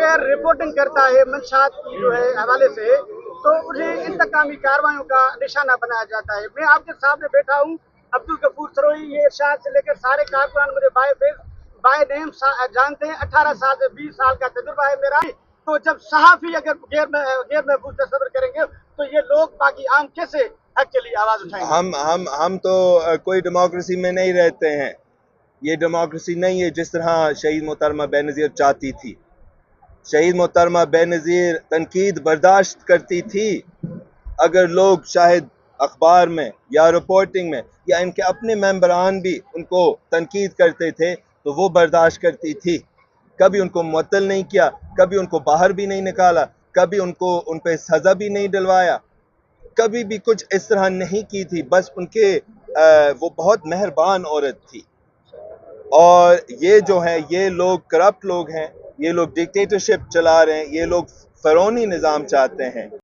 अगर रिपोर्टिंग करता है मंशात की जो है हवाले से, तो उन्हें इंतकामी कार्रवाइयों का निशाना बनाया जाता है। मैं आपके सामने बैठा हूँ, अब्दुल गफूर सरोई, ये इरशाद से लेकर सारे कारकुनान मुझे बाय नेम जानते हैं। 18 साल से 20 साल का तजुर्बा है मेरा। तो जब सहाफ़ी अगर गैर महफूज तस्वर करेंगे, तो ये लोग बाकी आम कैसे हक के लिए आवाज़ उठाएंगे? हम तो कोई डेमोक्रेसी में नहीं रहते हैं। ये डेमोक्रेसी नहीं है जिस तरह शहीद मोहतरमा बेनज़ीर चाहती थी। शहीद मोहतरमा बेनज़ीर तनकीद बर्दाश्त करती थी। अगर लोग शायद अखबार में या रिपोर्टिंग में या इनके अपने मेंबरान भी उनको तनकीद करते थे तो वो बर्दाश्त करती थी। कभी उनको मुअत्तल नहीं किया, कभी उनको बाहर भी नहीं निकाला, कभी उन पे सज़ा भी नहीं दिलवाया, कभी भी कुछ इस तरह नहीं की थी। बस उनके वो बहुत मेहरबान औरत थी। और ये जो है, ये लोग करप्ट लोग हैं, ये लोग डिक्टेटरशिप चला रहे हैं, ये लोग फ़िरौनी निज़ाम चाहते हैं।